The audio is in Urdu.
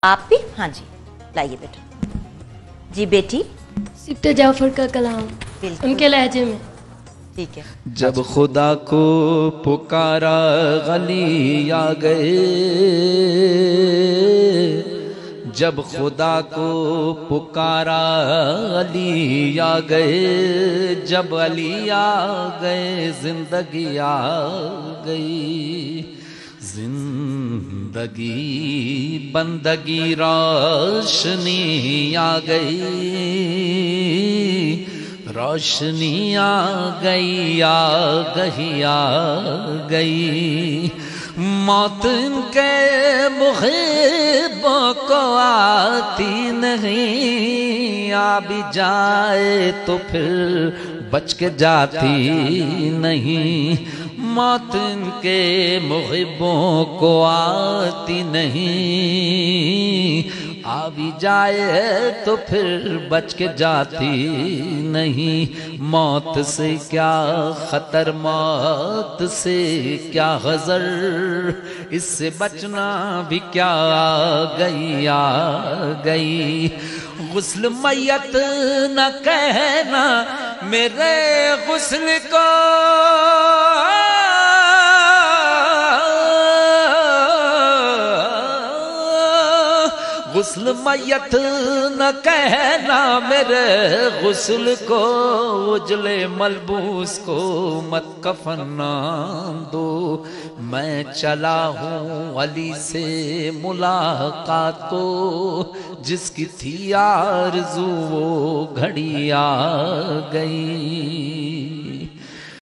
آپ بھی؟ ہاں جی لائیے بیٹا جی بیٹی سبت جعفر کا کلام ان کے لہجے میں. ٹھیک ہے. جب خدا کو پکارا غلی آ گئے، جب خدا کو پکارا علی آ گئے، جب علی آ گئے زندگی آ گئی، زندگی بندگی روشنی آ گئی، روشنی آ گئی آ گئی آ گئی، موت ان کے محبوں کو آتی نہیں، آ بھی جائے تو پھر بچ کے جاتی نہیں، موت ان کے محبوں کو آتی نہیں، آ بھی جائے تو پھر بچ کے جاتی نہیں، موت سے کیا خطر، موت سے کیا حذر، اس سے بچنا بھی کیا آ گئی، غسل میت نہ کہنا میرے غسل کو، غسل میت نہ کہنا میرے غسل کو، اجلے ملبوس کو مت کفن نام دو، میں چلا ہوں علی سے ملاقات کو، جس کی تھی آرزو وہ گھڑی آ گئی۔